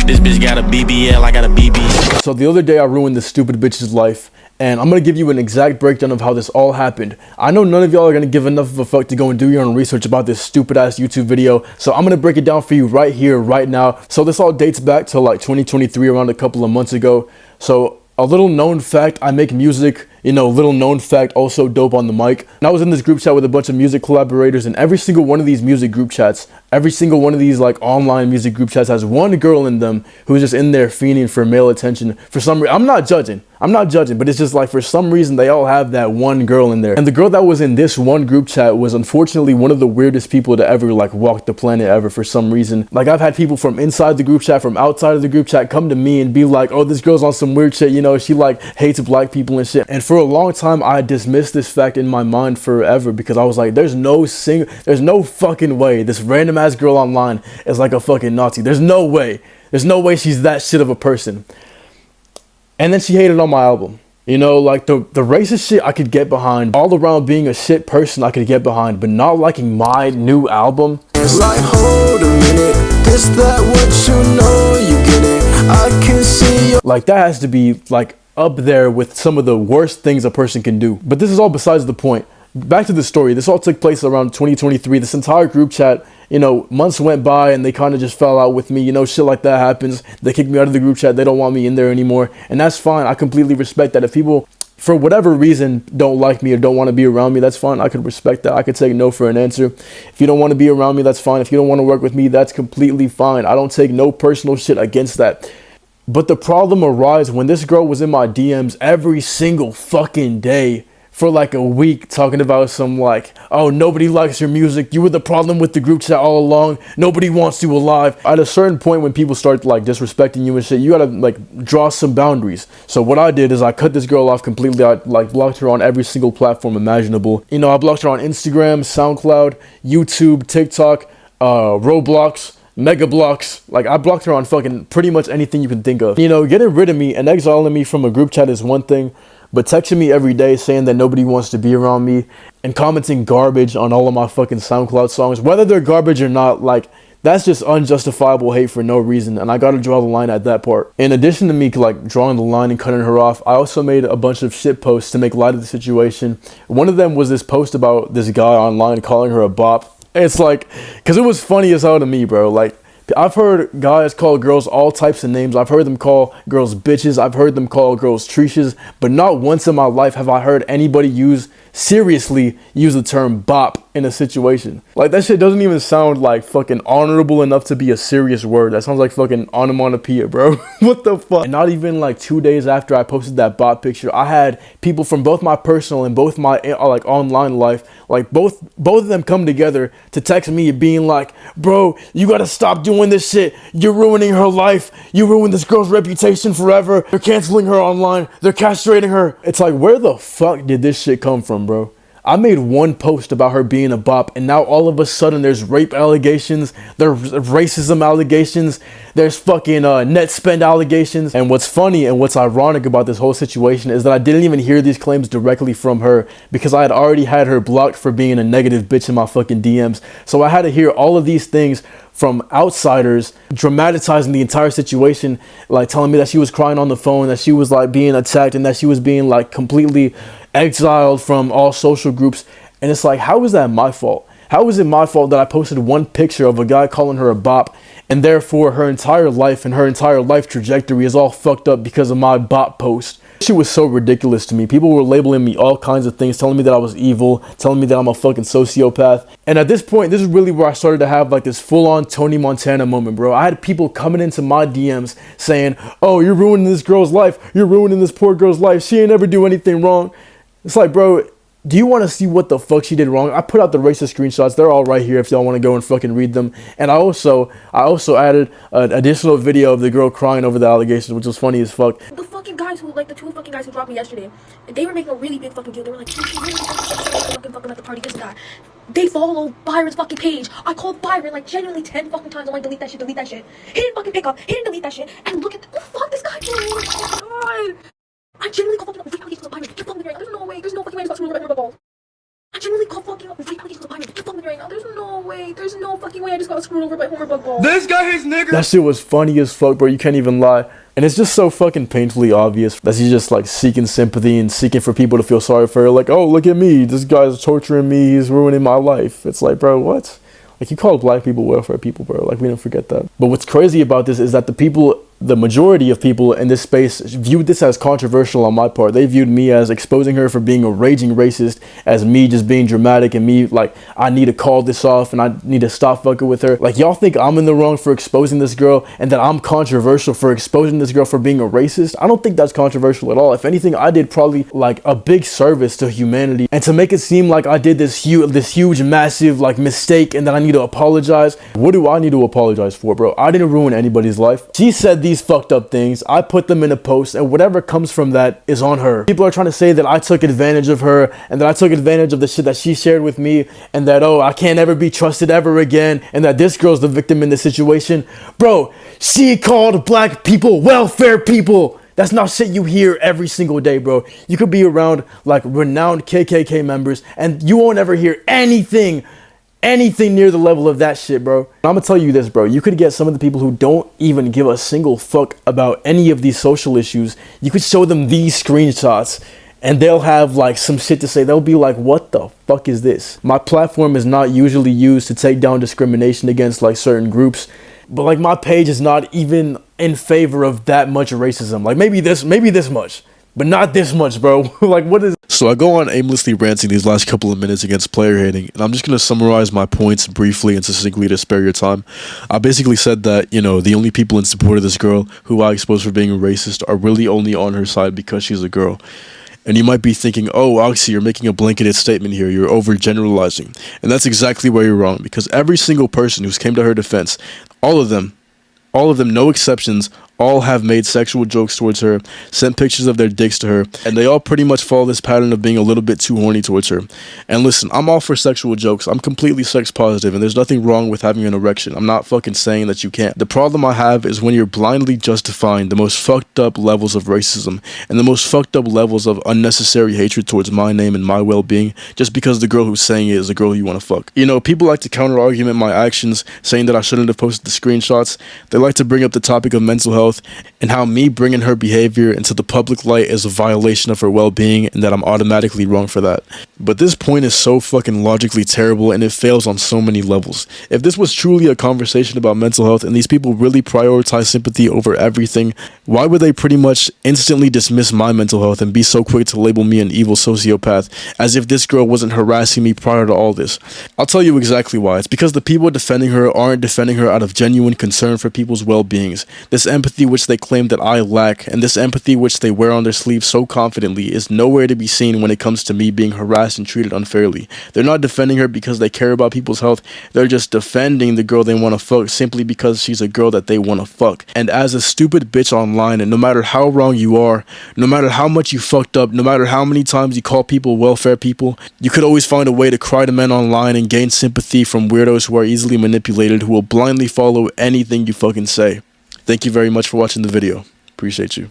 This bitch got a BBL, I got a BB. So the other day I ruined this stupid bitch's life, and I'm gonna give you an exact breakdown of how this all happened. I know none of y'all are gonna give enough of a fuck to go and do your own research about this stupid ass YouTube video, so I'm gonna break it down for you right here, right now. So this all dates back to like 2023, around a couple of months ago. So a little known fact, I make music, you know, little known fact, also dope on the mic. And I was in this group chat with a bunch of music collaborators, and every single one of these music group chats, every single one of these like online music group chats has one girl in them who's just in there fiending for male attention. For some reason, I'm not judging, but it's just like for some reason they all have that one girl in there. And the girl that was in this one group chat was unfortunately one of the weirdest people to ever like walk the planet ever for some reason. Like I've had people from inside the group chat, from outside of the group chat come to me and be like, oh, this girl's on some weird shit, you know, she like hates black people and shit. And for a long time I dismissed this fact in my mind forever because I was like, there's no fucking way this random ass girl online is like a fucking Nazi. There's no way she's that shit of a person. And then she hated on my album. You know, like the racist shit I could get behind, all around being a shit person I could get behind, but not liking my new album. It's like, hold a minute, is that what you know, you get it, I can see you. Like that has to be like up there with some of the worst things a person can do. But this is all besides the point. Back to the story. This all took place around 2023. This entire group chat, you know, months went by and they kind of just fell out with me. You know, shit like that happens. They kicked me out of the group chat. They don't want me in there anymore. And that's fine. I completely respect that. If people, for whatever reason, don't like me or don't want to be around me, that's fine. I could respect that. I could take no for an answer. If you don't want to be around me, that's fine. If you don't want to work with me, that's completely fine. I don't take no personal shit against that. But the problem arises when this girl was in my DMs every single fucking day for like a week, talking about some like, oh, nobody likes your music, you were the problem with the group chat all along, nobody wants you alive. At a certain point when people start like disrespecting you and shit, you gotta like draw some boundaries. So what I did is I cut this girl off completely. I like blocked her on every single platform imaginable. You know, I blocked her on Instagram, SoundCloud, YouTube, TikTok, Roblox, Mega Blocks. Like I blocked her on fucking pretty much anything you can think of. You know, getting rid of me and exiling me from a group chat is one thing, but texting me every day saying that nobody wants to be around me and commenting garbage on all of my fucking SoundCloud songs, whether they're garbage or not, like that's just unjustifiable hate for no reason, and I gotta draw the line at that part. In addition to me like drawing the line and cutting her off, I also made a bunch of shit posts to make light of the situation. One of them was this post about this guy online calling her a bop. It's like, cause it was funny as hell to me, bro. Like I've heard guys call girls all types of names. I've heard them call girls bitches. I've heard them call girls treaches. But not once in my life have I heard anybody seriously use the term bop in a situation. Like that shit doesn't even sound like fucking honorable enough to be a serious word. That sounds like fucking onomatopoeia, bro. What the fuck? And not even like 2 days after I posted that bop picture, I had people from both my personal and both my like online life, like both of them come together to text me being like, bro, you gotta stop doing this shit. You're ruining her life. You ruined this girl's reputation forever. They're canceling her online. They're castrating her. It's like, where the fuck did this shit come from, bro? I made one post about her being a bop, and now all of a sudden there's rape allegations, there's racism allegations, there's fucking net spend allegations. And what's funny and what's ironic about this whole situation is that I didn't even hear these claims directly from her because I had already had her blocked for being a negative bitch in my fucking DMs. So I had to hear all of these things from outsiders dramatizing the entire situation, like telling me that she was crying on the phone, that she was like being attacked, and that she was being like completely exiled from all social groups. And it's like, how is that my fault? How is it my fault that I posted one picture of a guy calling her a bop, and therefore her entire life and her entire life trajectory is all fucked up because of my bop post? She was so ridiculous to me. People were labeling me all kinds of things, telling me that I was evil, telling me that I'm a fucking sociopath. And at this point, this is really where I started to have like this full-on Tony Montana moment, bro. I had people coming into my DMs saying, oh, you're ruining this girl's life. You're ruining this poor girl's life. She ain't ever do anything wrong. It's like, bro, do you want to see what the fuck she did wrong? I put out the racist screenshots. They're all right here if y'all want to go and fucking read them. And I also added an additional video of the girl crying over the allegations, which was funny as fuck. The fucking guys who, like the two fucking guys who dropped me yesterday, they were making a really big fucking deal. They were like, she really fucking at the party, this and that. They follow Byron's fucking page. I called Byron like genuinely 10 fucking times. I'm like, delete that shit, delete that shit. He didn't fucking pick up. He didn't delete that shit. And look at the fuck this guy. Oh my god. I genuinely called fucking allegations of Byron. You're fucking right. There's no way. There's no fucking way he's about to ruin my balls. I genuinely called fucking allegations of Byron. You're fucking with me right now. There's no way. There's no fucking way I just got screwed over by Homer Bugball. This guy is nigger. That shit was funny as fuck, bro. You can't even lie. And it's just so fucking painfully obvious that she's just like seeking sympathy and seeking for people to feel sorry for her. Like, oh, look at me. This guy's torturing me. He's ruining my life. It's like, bro, what? Like, you call black people welfare people, bro. Like, we didn't forget that. But what's crazy about this is that the majority of people in this space viewed this as controversial on my part. They viewed me as exposing her for being a raging racist, as me just being dramatic, and me like, I need to call this off and I need to stop fucking with her. Like, y'all think I'm in the wrong for exposing this girl and that I'm controversial for exposing this girl for being a racist? I don't think that's controversial at all. If anything, I did probably like a big service to humanity, and to make it seem like I did this huge massive like mistake and that I need to apologize. What do I need to apologize for, bro? I didn't ruin anybody's life. She said these fucked up things. I put them in a post, and whatever comes from that is on her. People are trying to say that I took advantage of her and that I took advantage of the shit that she shared with me, and that, oh, I can't ever be trusted ever again, and that this girl's the victim in this situation. Bro, she called black people welfare people. That's not shit you hear every single day, bro. You could be around like renowned KKK members and you won't ever hear anything near the level of that shit, bro. I'm gonna tell you this, bro. You could get some of the people who don't even give a single fuck about any of these social issues. You could show them these screenshots and they'll have like some shit to say. They'll be like, what the fuck is this? My platform is not usually used to take down discrimination against like certain groups, but like my page is not even in favor of that much racism. Like maybe this much, but not this much, bro. Like, what is... So I go on aimlessly ranting these last couple of minutes against player hating, and I'm just going to summarize my points briefly and succinctly to spare your time. I basically said that, you know, the only people in support of this girl who I expose for being a racist are really only on her side because she's a girl. And you might be thinking, oh, Oxy, you're making a blanketed statement here. You're overgeneralizing. And that's exactly where you're wrong, because every single person who's came to her defense, all of them, no exceptions, all have made sexual jokes towards her, sent pictures of their dicks to her, and they all pretty much follow this pattern of being a little bit too horny towards her. And listen, I'm all for sexual jokes. I'm completely sex positive, and there's nothing wrong with having an erection. I'm not fucking saying that you can't. The problem I have is when you're blindly justifying the most fucked up levels of racism and the most fucked up levels of unnecessary hatred towards my name and my well-being just because the girl who's saying it is a girl you want to fuck. You know, people like to counter-argument my actions, saying that I shouldn't have posted the screenshots. They like to bring up the topic of mental health and how me bringing her behavior into the public light is a violation of her well-being and that I'm automatically wrong for that. But this point is so fucking logically terrible and it fails on so many levels. If this was truly a conversation about mental health and these people really prioritize sympathy over everything, why would they pretty much instantly dismiss my mental health and be so quick to label me an evil sociopath as if this girl wasn't harassing me prior to all this? I'll tell you exactly why. It's because the people defending her aren't defending her out of genuine concern for people's well-beings. This empathy which they claim that I lack, and this empathy which they wear on their sleeve so confidently, is nowhere to be seen when it comes to me being harassed and treated unfairly. They're not defending her because they care about people's health. They're just defending the girl they want to fuck simply because she's a girl that they want to fuck. And as a stupid bitch online, and no matter how wrong you are, no matter how much you fucked up, no matter how many times you call people welfare people, you could always find a way to cry to men online and gain sympathy from weirdos who are easily manipulated, who will blindly follow anything you fucking say. Thank you very much for watching the video. Appreciate you.